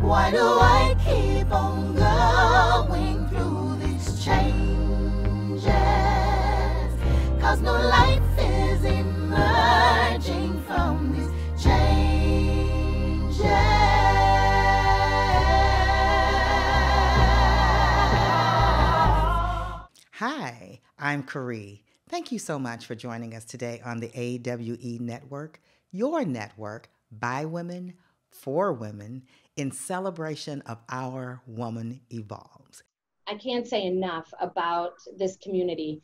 Why do I keep on going through these changes? 'Cause no life is emerging from these changes. Hi, I'm Carrie. Thank you so much for joining us today on the AWE Network, your network by women, for women, in celebration of Our Woman Evolves. I can't say enough about this community.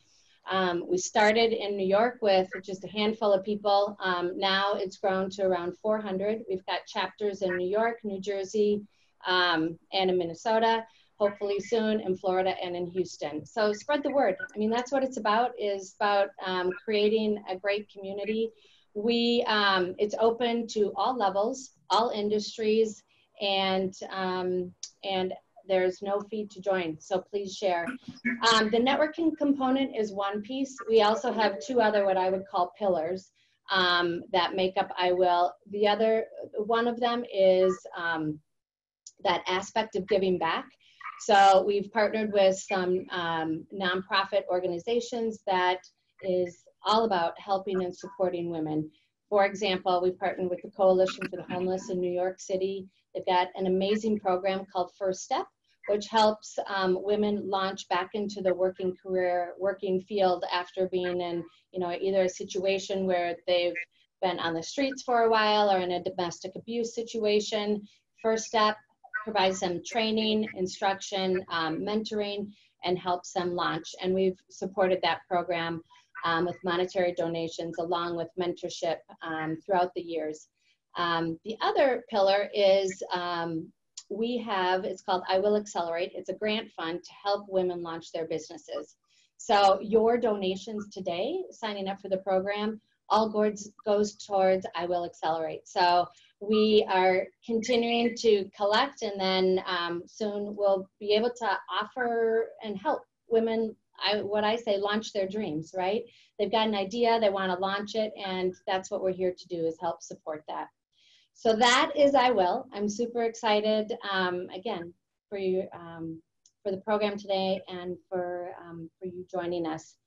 We started in New York with just a handful of people. Now it's grown to around 400. We've got chapters in New York, New Jersey, and in Minnesota, hopefully soon in Florida and in Houston. So spread the word. I mean, that's what it's about, is about creating a great community. It's open to all levels, all industries, and there's no fee to join, so please share. The networking component is one piece. We also have two other, what I would call pillars, that make up iWill. The other, one of them is that aspect of giving back. So we've partnered with some nonprofit organizations that is all about helping and supporting women. For example, we've partnered with the Coalition for the Homeless in New York City. They've got an amazing program called First Step, which helps women launch back into the working career, working field after being in, either a situation where they've been on the streets for a while or in a domestic abuse situation. First Step provides them training, instruction, mentoring, and helps them launch. And we've supported that program with monetary donations along with mentorship throughout the years. The other pillar is it's called iWill Accelerate. It's a grant fund to help women launch their businesses. So your donations today, signing up for the program, all goes towards iWill Accelerate. So we are continuing to collect, and then soon we'll be able to offer and help women, what I say, launch their dreams, right? They've got an idea, they want to launch it, and that's what we're here to do, is help support that. So that is iWill. I'm super excited, again, for you, for the program today, and for you joining us.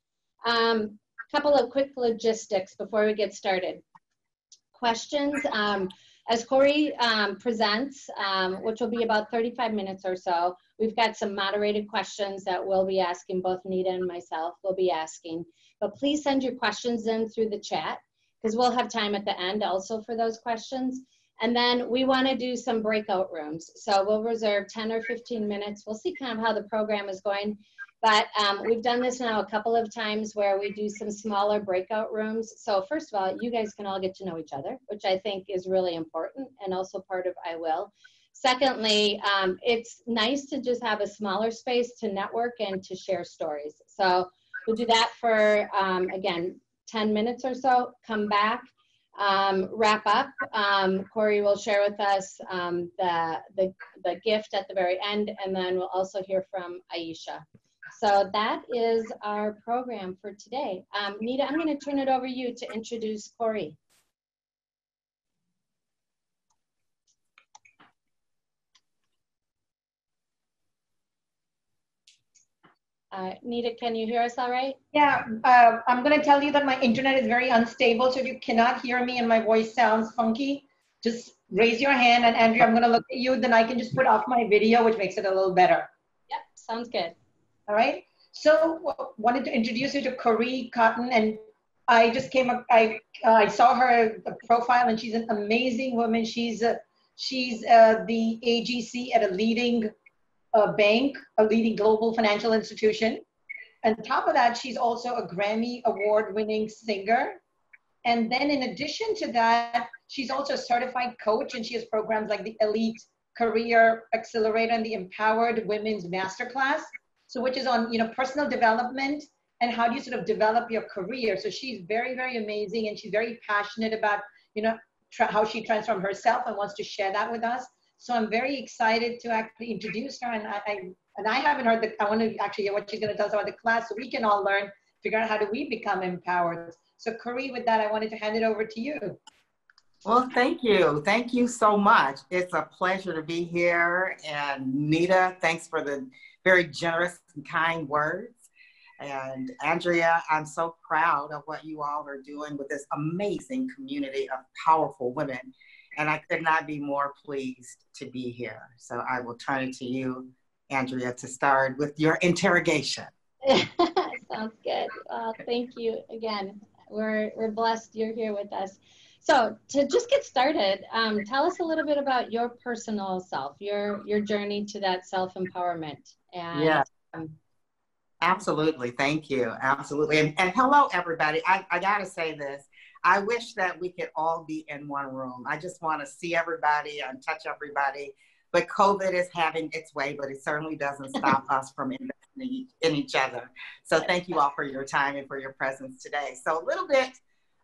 Couple of quick logistics before we get started. Questions, as Corey presents, which will be about 35 minutes or so, we've got some moderated questions that we'll be asking, both Nita and myself will be asking. But please send your questions in through the chat, because we'll have time at the end also for those questions. And then we want to do some breakout rooms. So we'll reserve 10 or 15 minutes. We'll see kind of how the program is going. But we've done this now a couple of times where we do some smaller breakout rooms. So first of all, you guys can all get to know each other, which I think is really important and also part of iWill. Secondly, it's nice to just have a smaller space to network and to share stories. So we'll do that for, again, 10 minutes or so, come back. Wrap up. Corey will share with us the gift at the very end, and then we'll also hear from Aisha. So that is our program for today. Nita, I'm going to turn it over to you to introduce Corey. Nita, can you hear us all right? Yeah, I'm going to tell you that my internet is very unstable, so if you cannot hear me and my voice sounds funky, just raise your hand, and Andrea, I'm going to look at you, then I can just put off my video, which makes it a little better. Yep, sounds good. All right, so wanted to introduce you to Corey Cotton, and I just came up, I saw her profile, and she's an amazing woman. She's the AGC at a leading bank, a leading global financial institution. On top of that, she's also a Grammy award-winning singer. And then in addition to that, she's also a certified coach, and she has programs like the Elite Career Accelerator and the Empowered Women's Masterclass. So which is on, personal development and how do you sort of develop your career. So she's very, very amazing, and she's very passionate about, how she transformed herself and wants to share that with us. So I'm very excited to actually introduce her, and I haven't heard I want to actually hear what she's going to tell us about the class, so we can all learn, figure out how do we become empowered. So Corey, with that, I wanted to hand it over to you. Well, thank you. Thank you so much. It's a pleasure to be here. And Nita, thanks for the very generous and kind words. And Andrea, I'm so proud of what you all are doing with this amazing community of powerful women. And I could not be more pleased to be here. So I will turn it to you, Andrea, to start with your interrogation. Sounds good. Thank you again. We're blessed you're here with us. So to just get started, tell us a little bit about your personal self, your journey to that self-empowerment. And Yeah. Absolutely. Thank you. Absolutely. And hello, everybody. I got to say this. I wish that we could all be in one room. I just want to see everybody and touch everybody. But COVID is having its way, but it certainly doesn't stop us from investing in each other. So thank you all for your time and for your presence today. So a little bit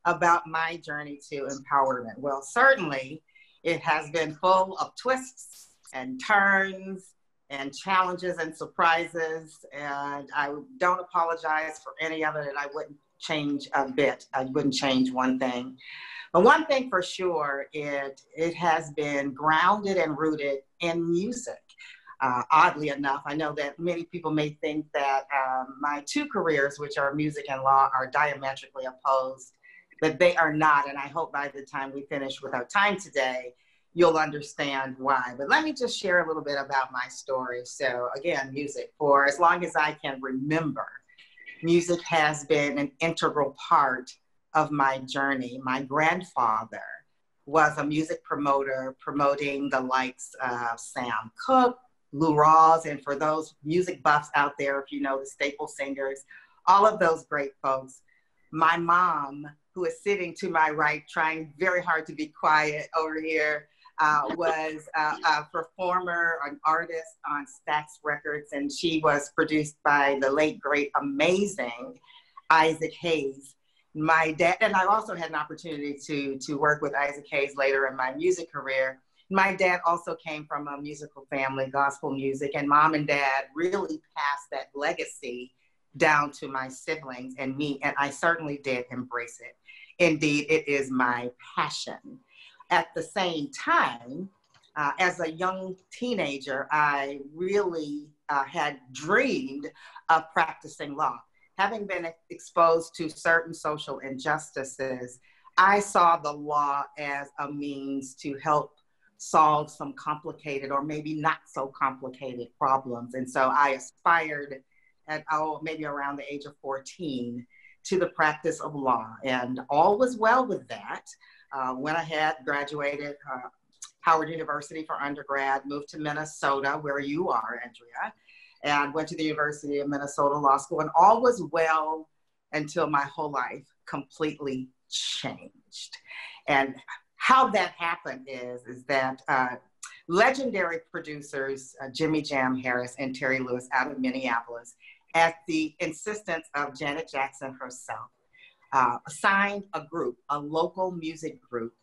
about my journey to empowerment. Well, certainly it has been full of twists and turns and challenges and surprises. And I don't apologize for any of it. And I wouldn't change a bit. I wouldn't change one thing. But one thing for sure, it has been grounded and rooted in music. Oddly enough, I know that many people may think that my two careers, which are music and law, are diametrically opposed, but they are not. And I hope by the time we finish with our time today, you'll understand why. But let me just share a little bit about my story. So again, music, for as long as I can remember, music has been an integral part of my journey. My grandfather was a music promoter, promoting the likes of Sam Cooke, Lou Rawls, and for those music buffs out there, if you know the staple singers, all of those great folks. My mom, who is sitting to my right, trying very hard to be quiet over here, was a performer, an artist on Stax Records, and she was produced by the late, great, amazing Isaac Hayes. My dad, and I also had an opportunity to work with Isaac Hayes later in my music career. My dad also came from a musical family, gospel music, and mom and dad really passed that legacy down to my siblings and me, and I certainly did embrace it. Indeed, it is my passion. At the same time, as a young teenager, I really had dreamed of practicing law. Having been exposed to certain social injustices, I saw the law as a means to help solve some complicated or maybe not so complicated problems. And so I aspired at maybe around the age of 14 to the practice of law. And all was well with that. Went ahead, graduated Howard University for undergrad, moved to Minnesota, where you are, Andrea, and went to the University of Minnesota Law School. And all was well until my whole life completely changed. And how that happened is that legendary producers, Jimmy Jam Harris and Terry Lewis out of Minneapolis, at the insistence of Janet Jackson herself, assigned a group, a local music group,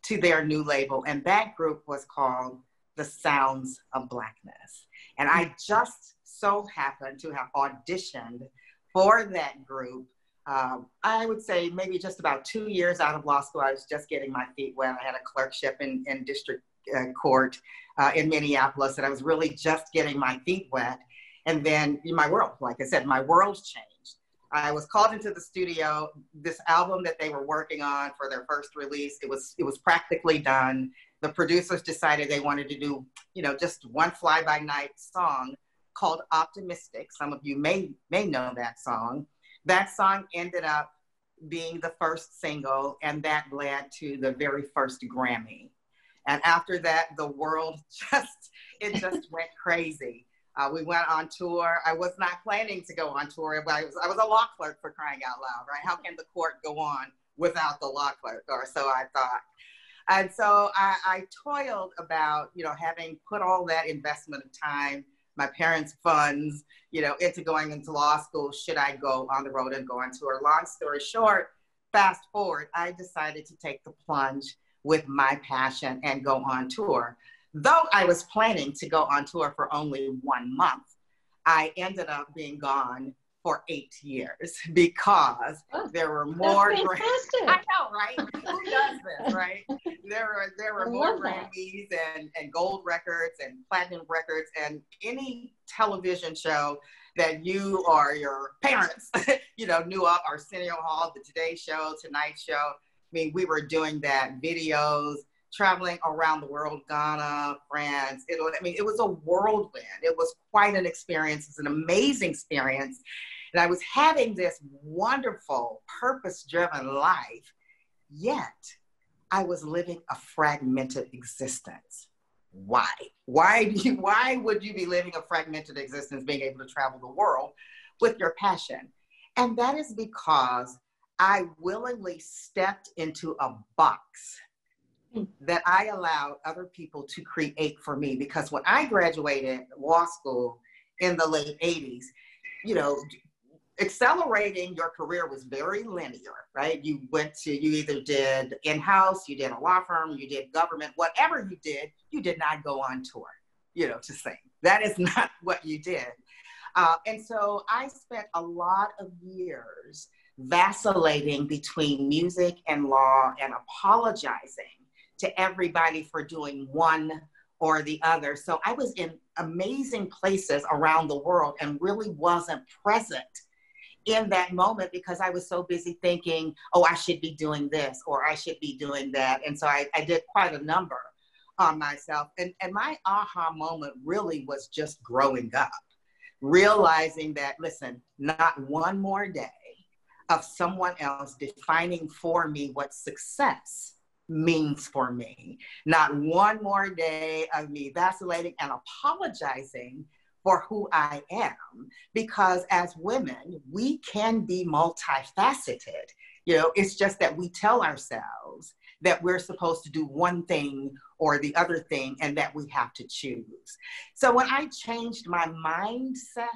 to their new label. And that group was called The Sounds of Blackness. And I just so happened to have auditioned for that group. I would say maybe just about 2 years out of law school. I was just getting my feet wet. I had a clerkship in district court in Minneapolis, and I was really just getting my feet wet. And then my world, like I said, my world changed. I was called into the studio. This album that they were working on for their first release, it was practically done. The producers decided they wanted to do, just one fly-by-night song called Optimistic. Some of you may know that song. That song ended up being the first single, and that led to the very first Grammy. And after that, the world just went crazy. We went on tour. I was not planning to go on tour, but I was a law clerk, for crying out loud, right? How can the court go on without the law clerk? Or so I thought. And so I toiled about, having put all that investment of time, my parents' funds, into going into law school. Should I go on the road and go on tour? Long story short, fast forward, I decided to take the plunge with my passion and go on tour. Though I was planning to go on tour for only 1 month, I ended up being gone for 8 years because there were more. That's fantastic. I know, right? Who does this, right? There were more Grammys and gold records and platinum records and any television show that you or your parents, knew of, Arsenio Hall, the Today Show, Tonight Show. I mean, we were doing that, videos, traveling around the world, Ghana, France. It was a whirlwind. It was quite an experience. It was an amazing experience. And I was having this wonderful, purpose-driven life, yet I was living a fragmented existence. Why? Why would you be living a fragmented existence, being able to travel the world with your passion? And that is because I willingly stepped into a box that I allowed other people to create for me. Because when I graduated law school in the late 80s, accelerating your career was very linear, right? You either did in-house, you did a law firm, you did government, whatever you did not go on tour, to sing. That is not what you did. And so I spent a lot of years vacillating between music and law and apologizing to everybody for doing one or the other. So I was in amazing places around the world and really wasn't present in that moment because I was so busy thinking, oh, I should be doing this or I should be doing that. And so I did quite a number on myself. And my aha moment really was just growing up, realizing that, listen, not one more day of someone else defining for me what success means for me. Not one more day of me vacillating and apologizing for who I am, because as women, we can be multifaceted. It's just that we tell ourselves that we're supposed to do one thing or the other thing and that we have to choose. So when I changed my mindset,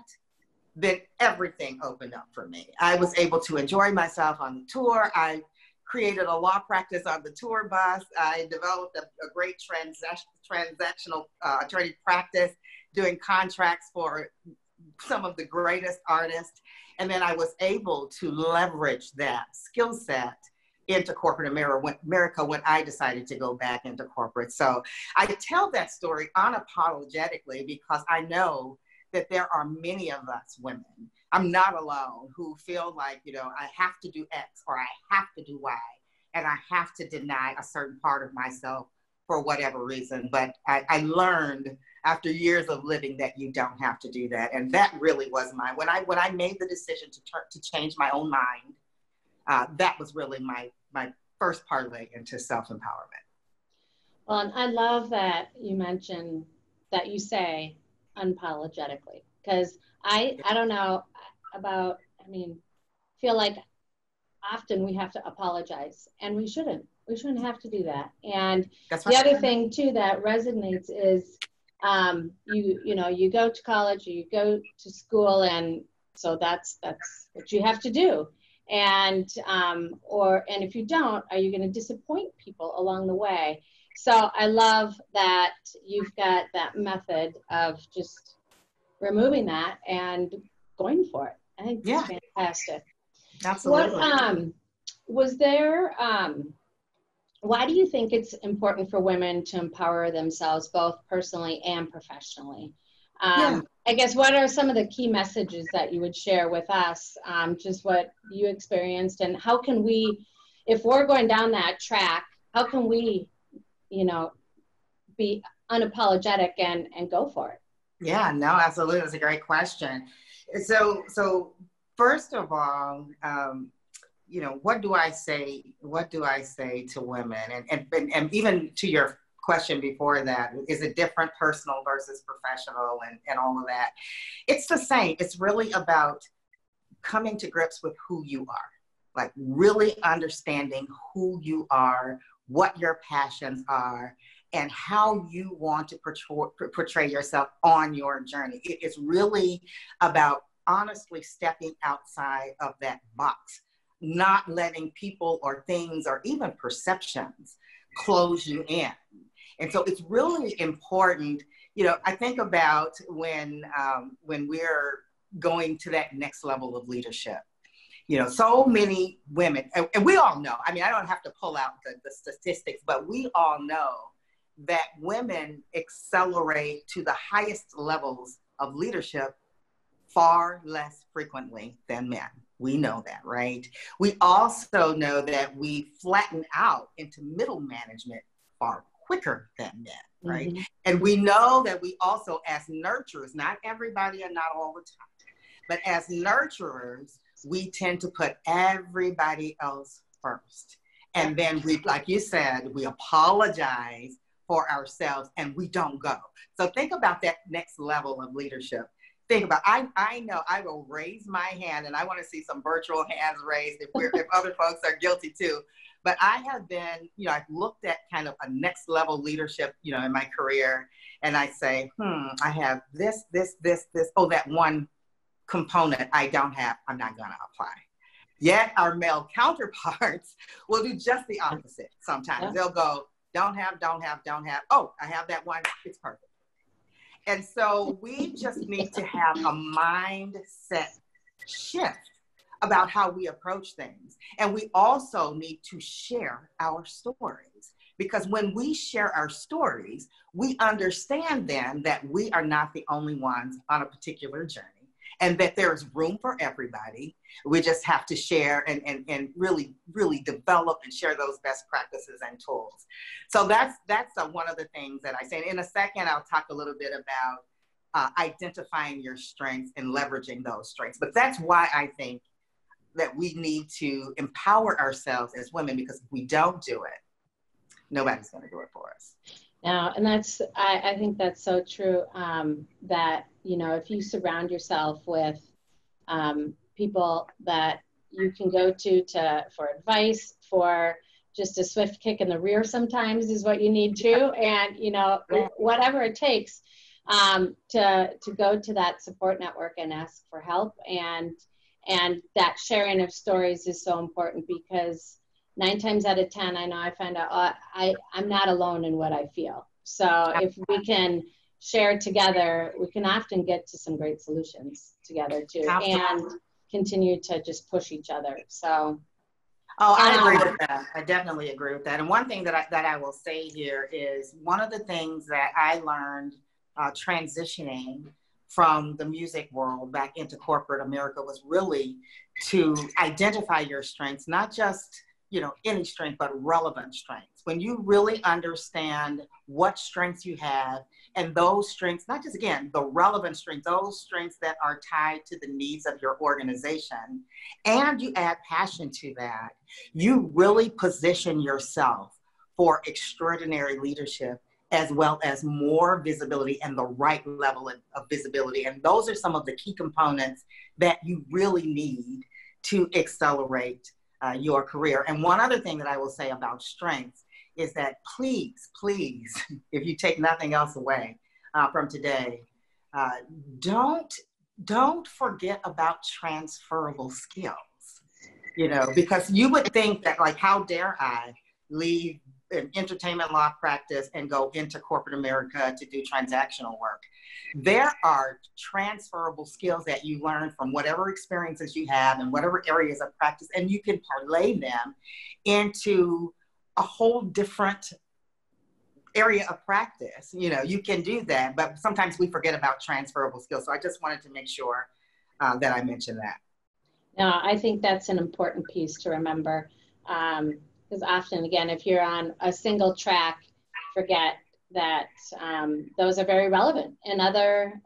then everything opened up for me. I was able to enjoy myself on the tour. I created a law practice on the tour bus. I developed a great transactional attorney practice, doing contracts for some of the greatest artists. And then I was able to leverage that skill set into corporate America when I decided to go back into corporate. So I tell that story unapologetically because I know that there are many of us women, I'm not alone, who feel like, I have to do X or I have to do Y, and I have to deny a certain part of myself for whatever reason. But I learned after years of living that you don't have to do that. And that really was when I made the decision to change my own mind, that was really my first parlay into self-empowerment. Well, and I love that you mentioned that you say unapologetically, because I don't know about, feel like often we have to apologize, and we shouldn't have to do that. And That's the other thing too that resonates is you go to college, you go to school, and so that's what you have to do. And and if you don't, are you going to disappoint people along the way? So I love that you've got that method of just removing that and going for it. I think that's fantastic. Absolutely. What was there? Why do you think it's important for women to empower themselves both personally and professionally? I guess what are some of the key messages that you would share with us, just what you experienced, and how can we, if we're going down that track, how can we, be unapologetic and go for it? Yeah, no, absolutely. That's a great question. So first of all, what do I say to women? And even to your question before that, is it different personal versus professional and all of that? It's the same. It's really about coming to grips with who you are, like really understanding who you are, what your passions are, and how you want to portray yourself on your journey. It's really about honestly stepping outside of that box, not letting people or things or even perceptions close you in. And so it's really important, I think about when we're going to that next level of leadership. You know, so many women, and we all know, I mean, I don't have to pull out the statistics, but we all know that women accelerate to the highest levels of leadership far less frequently than men. We know that, right? We also know that we flatten out into middle management far quicker than men, right? Mm-hmm. And we know that we also, as nurturers, not everybody and not all the time, but as nurturers, we tend to put everybody else first. And then we, like you said, we apologize for ourselves and we don't go. So think about that next level of leadership. Think about, I know I will raise my hand, and I want to see some virtual hands raised if other folks are guilty too. But I have been, you know, I've looked at kind of a next level leadership, you know, in my career, and I say, I have this. Oh, that one component I don't have, I'm not going to apply. Yet our male counterparts will do just the opposite sometimes. Yeah. They'll go, don't have. Oh, I have that one, it's perfect. And so we just need to have a mindset shift about how we approach things. And we also need to share our stories, because when we share our stories, we understand then that we are not the only ones on a particular journey, and that there's room for everybody. We just have to share and really, really develop and share those best practices and tools. So that's one of the things that I say. And in a second, I'll talk a little bit about identifying your strengths and leveraging those strengths. But that's why I think that we need to empower ourselves as women, because if we don't do it, nobody's going to do it for us. Now, and that's, I think that's so true, that, you know, if you surround yourself with people that you can go to for advice, for just a swift kick in the rear sometimes is what you need too. And, you know, whatever it takes to go to that support network and ask for help. And that sharing of stories is so important, because 9 times out of 10, I know I find out I'm not alone in what I feel. So if we can share together, we can often get to some great solutions together too. Absolutely. And continue to just push each other. So. Oh, I agree with that. I definitely agree with that. And one thing that I will say here is, one of the things that I learned transitioning from the music world back into corporate America was really to identify your strengths, not just, you know, any strength, but relevant strengths. When you really understand what strengths you have, and those strengths, not just, again, the relevant strengths, those strengths that are tied to the needs of your organization, and you add passion to that, you really position yourself for extraordinary leadership, as well as more visibility and the right level of visibility. And those are some of the key components that you really need to accelerate your career. And one other thing that I will say about strengths is that please, if you take nothing else away from today, don't forget about transferable skills. You know, because you would think that, like, how dare I leave an entertainment law practice and go into corporate America to do transactional work. There are transferable skills that you learn from whatever experiences you have in whatever areas of practice, and you can parlay them into a whole different area of practice. You know, you can do that, but sometimes we forget about transferable skills. So I just wanted to make sure that I mentioned that. No, I think that's an important piece to remember. Because often, again, if you're on a single track, forget that those are very relevant in other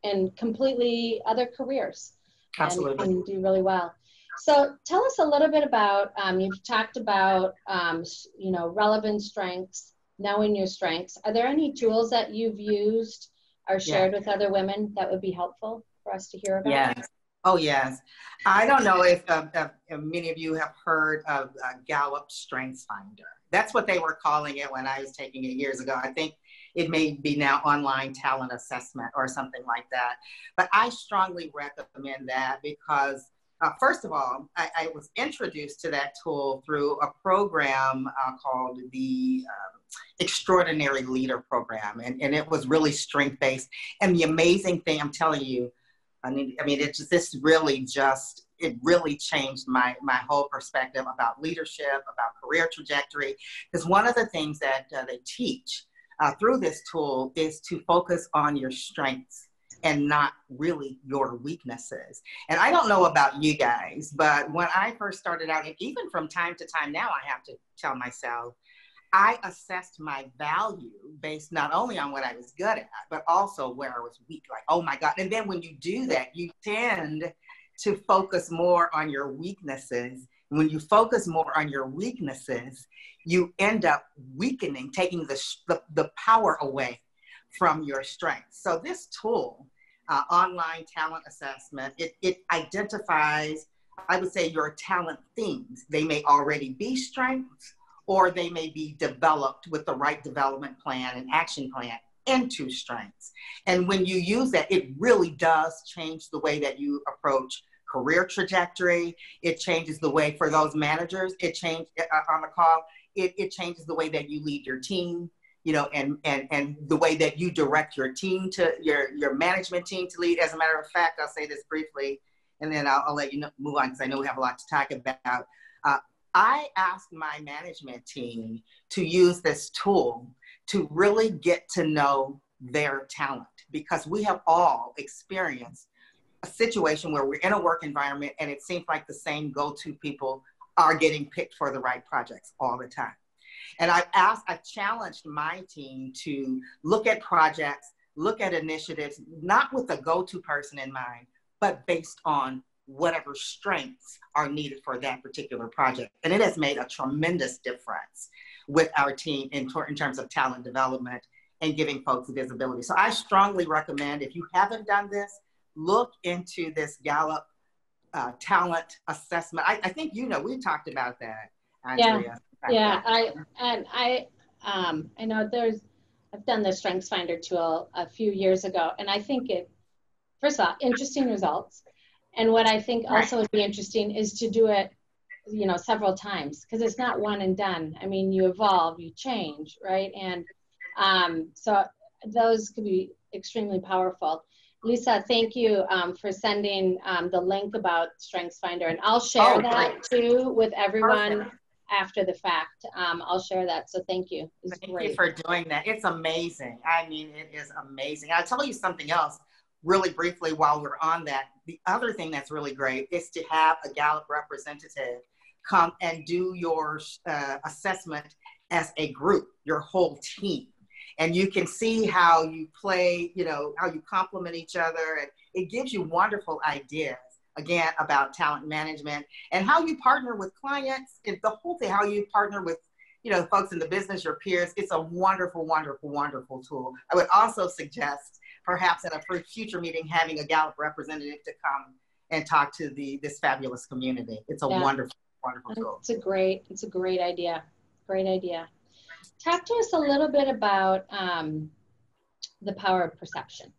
and completely other careers. Absolutely. And do really well. So tell us a little bit about, you've talked about, you know, relevant strengths, knowing your strengths. Are there any tools that you've used or shared with other women that would be helpful for us to hear about? Yes. Oh, yes. I don't know if many of you have heard of Gallup Strengths Finder. That's what they were calling it when I was taking it years ago. I think it may be now online talent assessment or something like that. But I strongly recommend that because, first of all, I was introduced to that tool through a program called the Extraordinary Leader Program. And it was really strength-based. And the amazing thing, I'm telling you, This really just, it really changed my whole perspective about leadership, about career trajectory. Because one of the things that they teach through this tool is to focus on your strengths and not really your weaknesses. And I don't know about you guys, but when I first started out, and even from time to time now, I have to tell myself, I assessed my value based not only on what I was good at, but also where I was weak. Like, oh my God. And then when you do that, you tend to focus more on your weaknesses. When you focus more on your weaknesses, you end up weakening, taking the power away from your strengths. So this tool, online talent assessment, it identifies, I would say, your talent themes. They may already be strengths, or they may be developed with the right development plan and action plan into strengths. And when you use that, it really does change the way that you approach career trajectory. It changes the way, for those managers, it changed on the call, it changes the way that you lead your team, you know, and the way that you direct your team to your management team to lead. As a matter of fact, I'll say this briefly, and then I'll let you move on, because I know we have a lot to talk about. I asked my management team to use this tool to really get to know their talent, because we have all experienced a situation where we're in a work environment and it seems like the same go-to people are getting picked for the right projects all the time. And I challenged my team to look at projects, look at initiatives, not with the go-to person in mind, but based on whatever strengths are needed for that particular project. And it has made a tremendous difference with our team in terms of talent development and giving folks visibility. So I strongly recommend, if you haven't done this, look into this Gallup talent assessment. I think, you know, we talked about that, Andrea. Yeah, I know I've done the StrengthsFinder tool a few years ago, and I think first of all, interesting results. And what I think also would be interesting is to do it, you know, several times, because it's not one and done. I mean, you evolve, you change, right? And so those could be extremely powerful. Lisa, thank you for sending the link about StrengthsFinder, and I'll share that too with everyone after the fact. I'll share that, so thank you. Thank you for doing that. It's amazing. I mean, it is amazing. I'll tell you something else really briefly while we're on that. The other thing that's really great is to have a Gallup representative come and do your assessment as a group, your whole team. And you can see how you play, you know, how you complement each other. And it gives you wonderful ideas, again, about talent management and how you partner with clients. And the whole thing, how you partner with, you know, folks in the business, your peers. It's a wonderful, wonderful, wonderful tool. I would also suggest perhaps in a future meeting, having a Gallup representative to come and talk to this fabulous community. It's a wonderful, wonderful tool. It's a great idea. Great idea. Talk to us a little bit about the power of perception.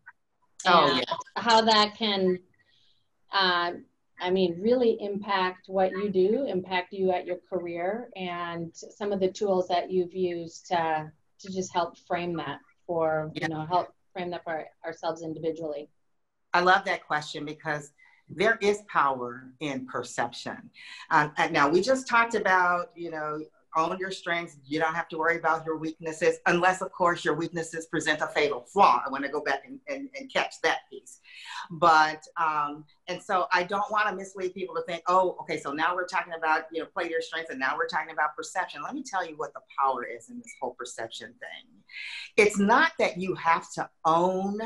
And how that can, I mean, really impact what you do, impact you at your career, and some of the tools that you've used to just help frame that for, you know, help frame that for ourselves individually. I love that question, because there is power in perception. And now we just talked about, you know, own your strengths. You don't have to worry about your weaknesses, unless, of course, your weaknesses present a fatal flaw. I want to go back and catch that piece. But, and so I don't want to mislead people to think, oh, okay, so now we're talking about, you know, play to your strengths, and now we're talking about perception. Let me tell you what the power is in this whole perception thing. It's not that you have to own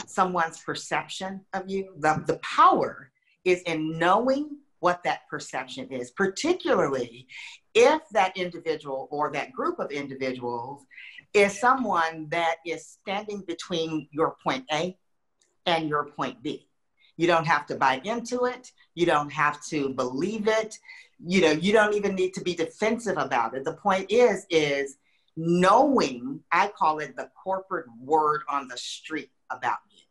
someone's perception of you. The power is in knowing what that perception is, particularly if that individual or that group of individuals is someone that is standing between your point A and your point B. You don't have to buy into it. You don't have to believe it. You know, you don't even need to be defensive about it. The point is knowing, I call it the corporate word on the street about you.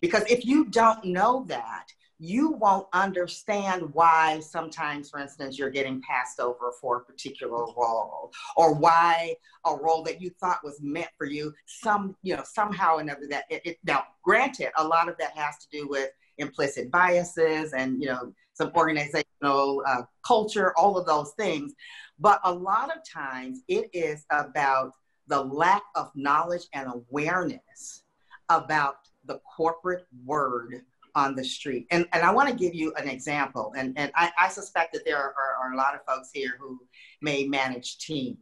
Because if you don't know that, you won't understand why sometimes, for instance, you're getting passed over for a particular role, or why a role that you thought was meant for you, somehow or another, now, granted, a lot of that has to do with implicit biases and, some organizational culture, all of those things. But a lot of times it is about the lack of knowledge and awareness about the corporate word on the street. And I want to give you an example. And I suspect that there are a lot of folks here who may manage teams.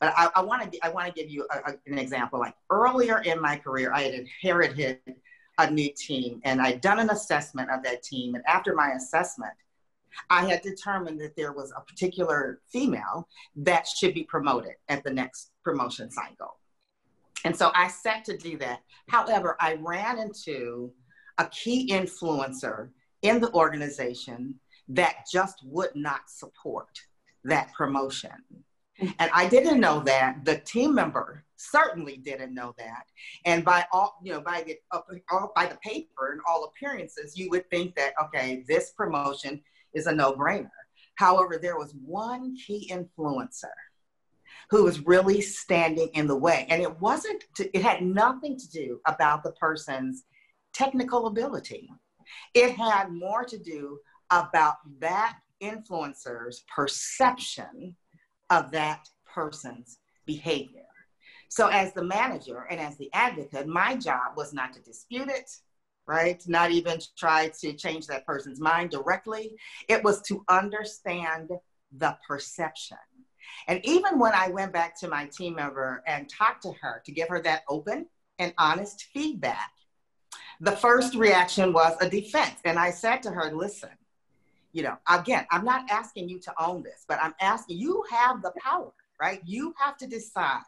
But I want to give you an example. Like earlier in my career, I had inherited a new team, and I'd done an assessment of that team. And after my assessment, I had determined that there was a particular female that should be promoted at the next promotion cycle. And so I set to do that. However, I ran into a key influencer in the organization that just would not support that promotion. And I didn't know that. The team member certainly didn't know that. And by by the paper and all appearances, you would think that, okay, this promotion is a no-brainer. However, there was one key influencer who was really standing in the way. And it had nothing to do about the person's technical ability. It had more to do about that influencer's perception of that person's behavior. So as the manager and as the advocate, my job was not to dispute it, right? Not even try to change that person's mind directly. It was to understand the perception. And even when I went back to my team member and talked to her to give her that open and honest feedback, the first reaction was a defense. And I said to her, listen, again, I'm not asking you to own this, but I'm asking, you have the power, right? You have to decide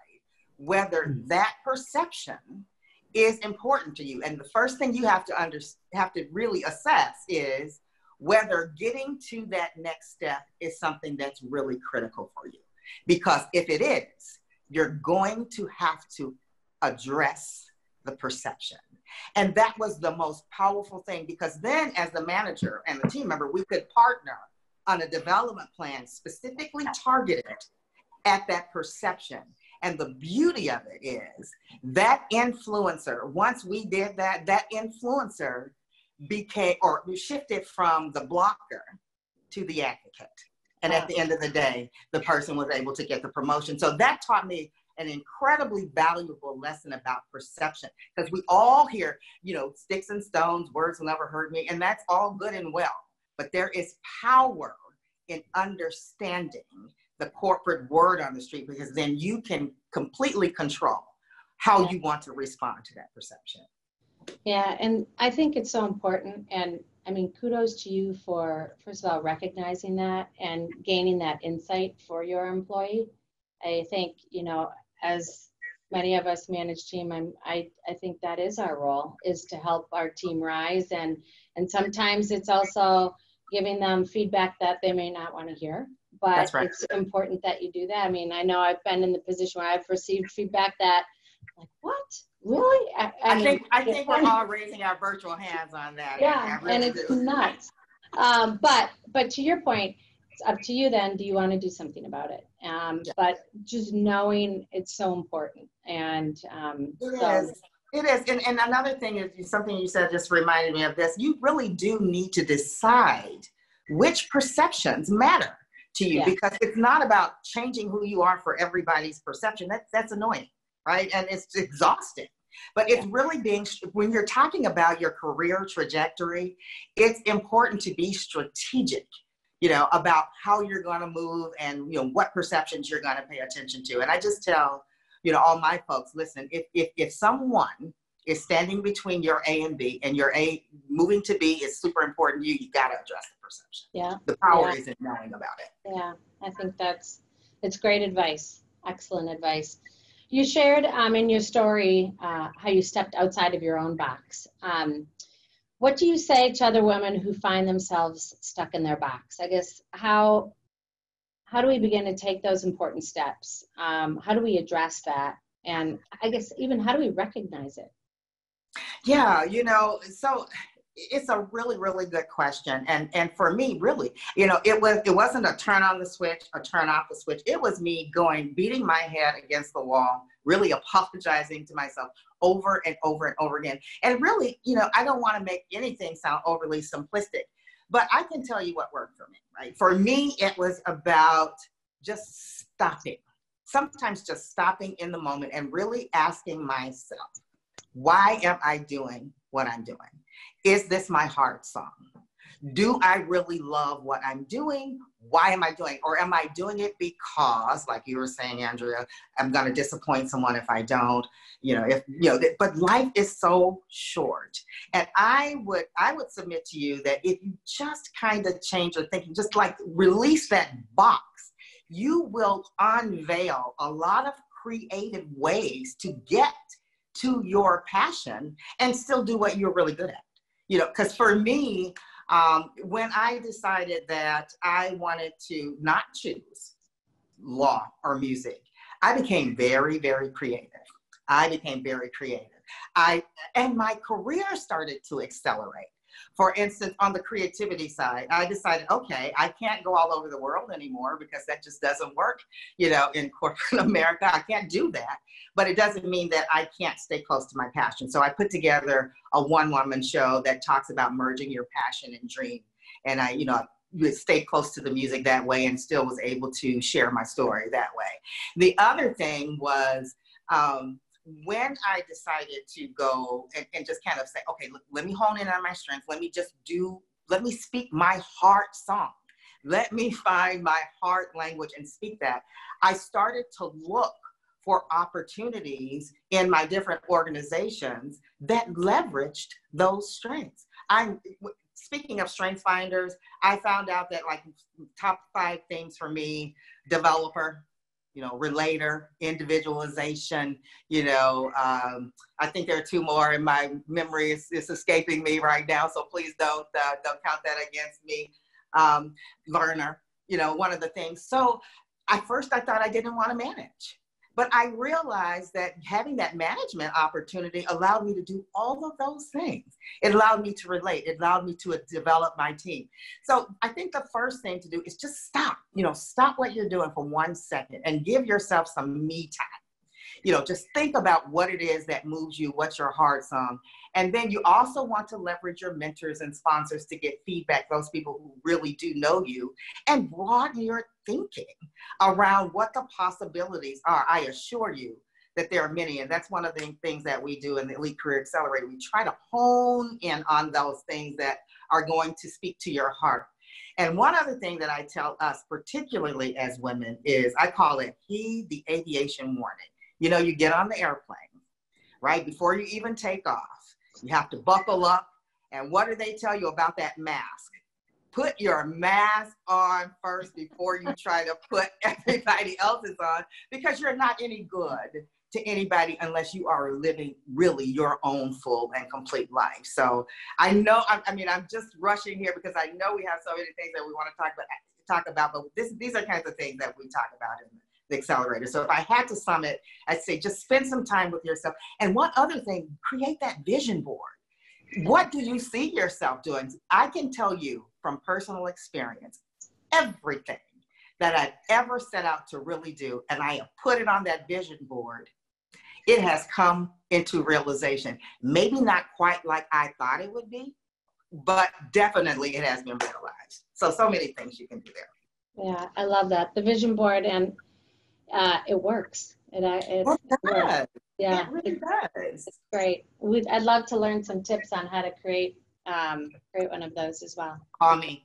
whether that perception is important to you. And the first thing you have to really assess is whether getting to that next step is something that's really critical for you. Because if it is, you're going to have to address the perception. And that was the most powerful thing, because then as the manager and the team member, we could partner on a development plan specifically targeted at that perception. And the beauty of it is that influencer, once we did that, that influencer shifted from the blocker to the advocate. And at the end of the day, the person was able to get the promotion. So that taught me an incredibly valuable lesson about perception, because we all hear, sticks and stones, words will never hurt me. And that's all good and well, but there is power in understanding the corporate word on the street, because then you can completely control how you want to respond to that perception. Yeah, and I think it's so important. And I mean, kudos to you for, first of all, recognizing that and gaining that insight for your employee. I think, as many of us manage team, I think that is our role, is to help our team rise. And sometimes it's also giving them feedback that they may not want to hear. But that's right. It's important that you do that. I mean, I know I've been in the position where I've received feedback that, like, what? Really? I think we're all raising our virtual hands on that. Yeah, really and it's nuts. But to your point, it's up to you then. Do you want to do something about it? But just knowing it's so important. And it is. And another thing is something you said just reminded me of this. You really do need to decide which perceptions matter to you, because it's not about changing who you are for everybody's perception. That's annoying, right? And it's exhausting. But it's really when you're talking about your career trajectory, it's important to be strategic, about how you're going to move and, what perceptions you're going to pay attention to. And I just tell, all my folks, listen, if someone is standing between your A and B, and your A moving to B is super important to you, you got to address the perception. Yeah. The power is in knowing about it. Yeah, I think it's great advice. Excellent advice. You shared in your story how you stepped outside of your own box. What do you say to other women who find themselves stuck in their box? I guess, how do we begin to take those important steps? How do we address that? And I guess even how do we recognize it? Yeah, so it's a really, really good question. And for me, really, it wasn't a turn on the switch or turn off the switch. It was me beating my head against the wall, really apologizing to myself over and over and over again. And really, I don't want to make anything sound overly simplistic, but I can tell you what worked for me, right? For me, it was about just stopping. Sometimes just stopping in the moment and really asking myself, why am I doing what I'm doing? Is this my heart song? Do I really love what I'm doing? Why am I doing it? Or am I doing it because, like you were saying, Andrea, I'm going to disappoint someone if I don't, but life is so short. And I would submit to you that if you just kind of change your thinking, just like release that box, you will unveil a lot of creative ways to get to your passion and still do what you're really good at. Because for me, when I decided that I wanted to not choose law or music, I became very, very creative. And my career started to accelerate. For instance, on the creativity side, I decided, okay, I can't go all over the world anymore because that just doesn't work, in corporate America. I can't do that. But it doesn't mean that I can't stay close to my passion. So I put together a one-woman show that talks about merging your passion and dream. And I, stayed close to the music that way and still was able to share my story that way. The other thing was, when I decided to go and just kind of say, okay, look, let me hone in on my strengths. Let me speak my heart song. Let me find my heart language and speak that. I started to look for opportunities in my different organizations that leveraged those strengths. Speaking of strength finders, I found out that like top 5 things for me: developer, relator, individualization, I think there are 2 more in my memory. It's escaping me right now. So please don't count that against me. Learner, one of the things. So at first I thought I didn't want to manage, but I realized that having that management opportunity allowed me to do all of those things. It allowed me to relate. It allowed me to develop my team. So I think the first thing to do is just stop, stop what you're doing for 1 second and give yourself some me time. Just think about what it is that moves you, what's your heart song. And then you also want to leverage your mentors and sponsors to get feedback, those people who really do know you, and broaden your thinking around what the possibilities are. I assure you that there are many, and that's one of the things that we do in the Elite Career Accelerator. We try to hone in on those things that are going to speak to your heart. And one other thing that I tell us, particularly as women, is I call it heed the aviation warning. You get on the airplane, right? Before you even take off, you have to buckle up. And what do they tell you about that mask? Put your mask on first before you try to put everybody else's on, because you're not any good to anybody unless you are living really your own full and complete life. So I know, I'm just rushing here because I know we have so many things that we want to talk about, but these are kinds of things that we talk about in the accelerator. So if I had to sum it, I'd say just spend some time with yourself. And one other thing, create that vision board. What do you see yourself doing? I can tell you from personal experience, everything that I've ever set out to really do, and I have put it on that vision board, it has come into realization. Maybe not quite like I thought it would be, but definitely it has been realized. So many things you can do there. Yeah, I love that. The vision board, and it works. It works. Yeah, it really does. It's great. I'd love to learn some tips on how to create one of those as well. Call me.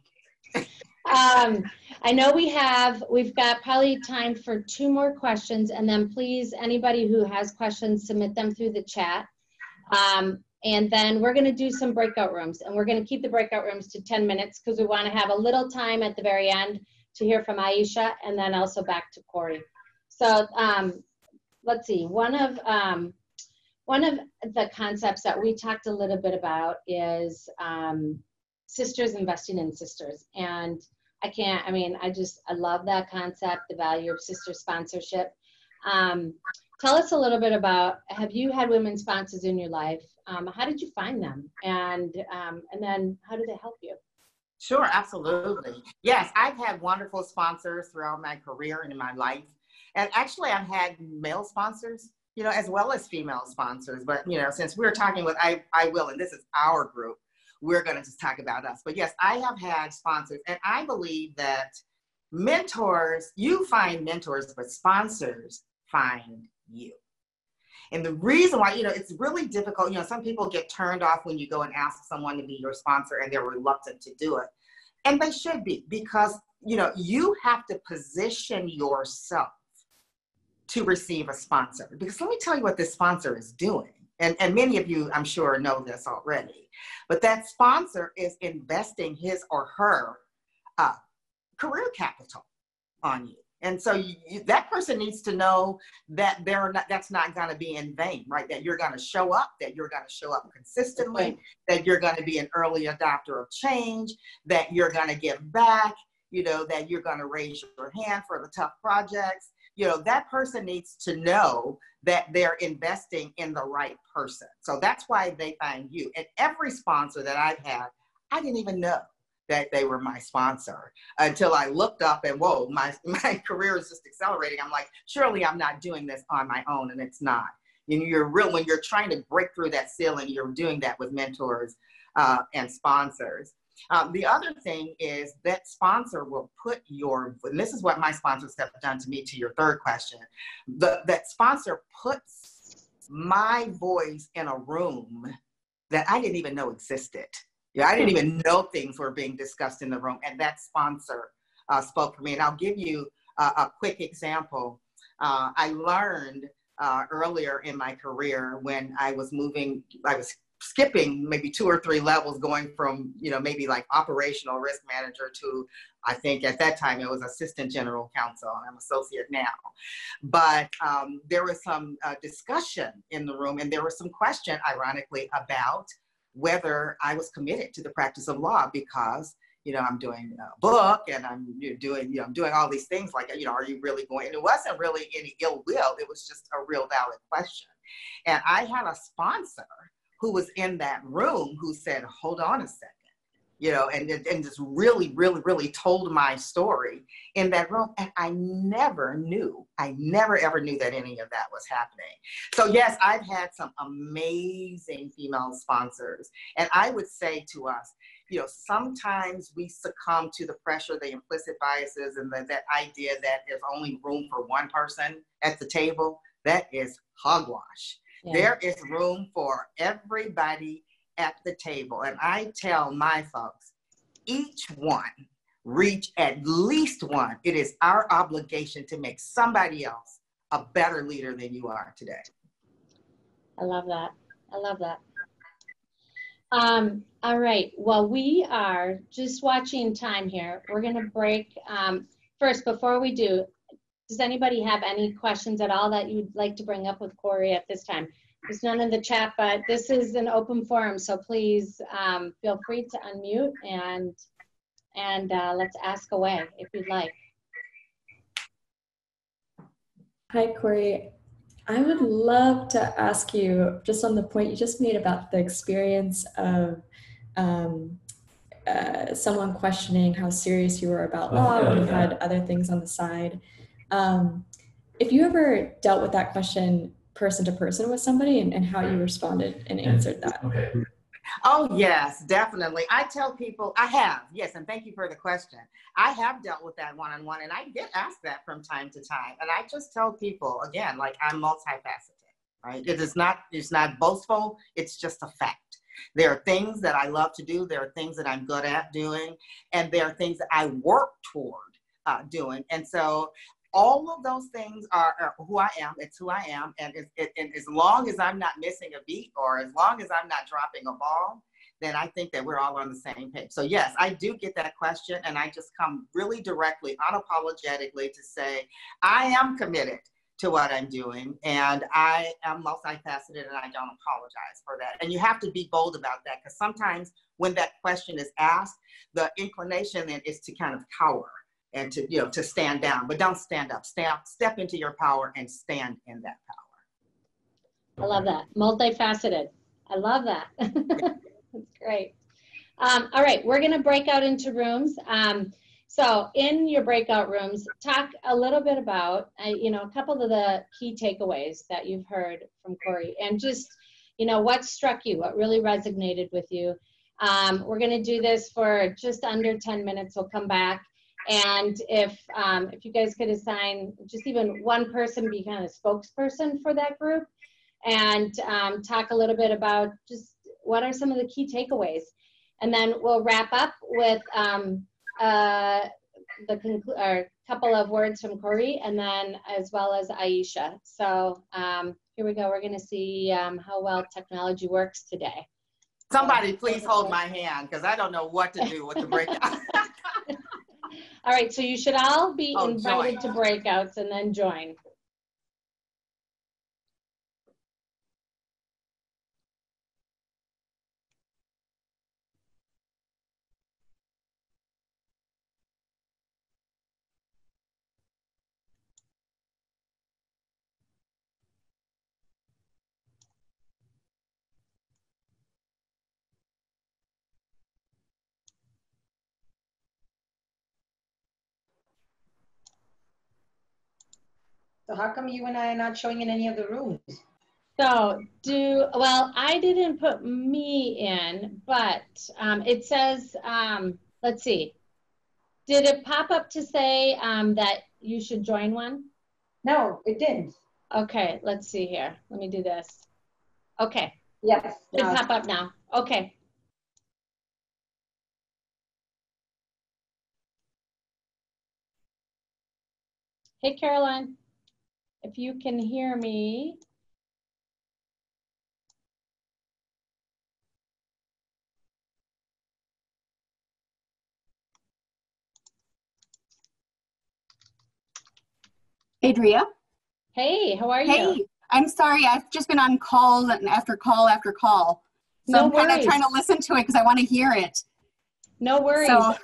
I know we've got probably time for 2 more questions, and then please, anybody who has questions, submit them through the chat. And then we're going to do some breakout rooms, and we're going to keep the breakout rooms to 10 minutes because we want to have a little time at the very end to hear from Aisha, and then also back to Corey. So let's see. One of the concepts that we talked a little bit about is sisters investing in sisters. And I love that concept, the value of sister sponsorship. Tell us a little bit about, have you had women sponsors in your life? how did you find them? And then how did they help you? Sure, absolutely. Yes, I've had wonderful sponsors throughout my career and in my life. And actually, I've had male sponsors, you know, as well as female sponsors. But, you know, since we're talking with iWill, and this is our group, we're going to just talk about us. But yes, I have had sponsors. And I believe that mentors, you find mentors, but sponsors find you. And the reason why, you know, it's really difficult, you know, some people get turned off when you go and ask someone to be your sponsor and they're reluctant to do it. And they should be, because, you know, you have to position yourself to receive a sponsor. Because let me tell you what this sponsor is doing. And many of you, I'm sure, know this already. But that sponsor is investing his or her career capital on you. And so that person needs to know that that's not going to be in vain, right? That you're going to show up, that you're going to show up consistently, that you're going to be an early adopter of change, that you're going to give back, you know, that you're going to raise your hand for the tough projects. You know, that person needs to know that they're investing in the right person. So that's why they find you. And every sponsor that I've had, I didn't even know that they were my sponsor until I looked up and whoa, my career is just accelerating. I'm like, surely I'm not doing this on my own, and it's not. You know, when you're trying to break through that ceiling, you're doing that with mentors and sponsors. The other thing is that sponsor will put and this is what my sponsors have done to me, to your third question, that sponsor puts my voice in a room that I didn't even know existed. Yeah, I didn't even know things were being discussed in the room, and that sponsor spoke for me. And I'll give you a quick example. I learned earlier in my career when I was skipping maybe 2 or 3 levels, going from, you know, maybe like operational risk manager to, I think at that time it was assistant general counsel, and I'm associate now. But there was some discussion in the room, and there was some question, ironically, about whether I was committed to the practice of law, because, you know, I'm doing a book and I'm doing all these things, like, you know, are you really going? And it wasn't really any ill will. It was just a real valid question. And I had a sponsor who was in that room who said, hold on a second, you know, and just really, really, really told my story in that room. And I never ever knew that any of that was happening. So yes, I've had some amazing female sponsors. And I would say to us, you know, sometimes we succumb to the pressure, the implicit biases, and that idea that there's only room for one person at the table. That is hogwash. Yeah. There is room for everybody at the table. And I tell my folks, each one reach at least one. It is our obligation to make somebody else a better leader than you are today. I love that. I love that. All right. Well, we are just watching time here. We're going to break. First, before we do, does anybody have any questions at all that you'd like to bring up with Corey at this time? There's none in the chat, but this is an open forum, so please feel free to unmute and let's ask away if you'd like. Hi, Corey. I would love to ask you, just on the point you just made about the experience of someone questioning how serious you were about law when you had other things on the side. If you ever dealt with that question person to person with somebody and how you responded and answered that. Okay. Oh, yes, definitely. I tell people, I have, yes, and thank you for the question. I have dealt with that one-on-one, and I get asked that from time to time. And I just tell people, again, like, I'm multifaceted, right? It's not boastful, it's just a fact. There are things that I love to do, there are things that I'm good at doing, and there are things that I work toward doing. And so all of those things are who I am. It's who I am. And as long as I'm not missing a beat, or as long as I'm not dropping a ball, then I think that we're all on the same page. So yes, I do get that question. And I just come really directly, unapologetically to say, I am committed to what I'm doing. And I am multifaceted, and I don't apologize for that. And you have to be bold about that, because sometimes when that question is asked, the inclination then is to kind of cower and to, you know, to stand down, but don't stand up. Step into your power and stand in that power. I love that. Multifaceted. I love that. That's great. All right, we're going to break out into rooms. So in your breakout rooms, talk a little bit about, a couple of the key takeaways that you've heard from Corey, and just, what struck you, what really resonated with you. We're going to do this for just under 10 minutes. We'll come back. And if you guys could assign just even one person, be kind of spokesperson for that group, and talk a little bit about just what are some of the key takeaways. And then we'll wrap up with a couple of words from Corey, and then as well as Aisha. So here we go. We're going to see how well technology works today. Somebody please hold my hand, because I don't know what to do with the breakout. All right, so you should all be invited join. to breakouts and then join. So how come you and I are not showing in any of the rooms? So well, I didn't put me in, but it says, let's see. Did it pop up to say that you should join one? No, it didn't. Okay, let's see here. Let me do this. Okay. Yes. It pop up now. Okay. Hey, Caroline, if you can hear me. Adria. Hey, how are you? Hey, I'm sorry. I've just been on calls and after call after call. So No I'm kind worries. of trying to listen to it because I want to hear it. No worries. So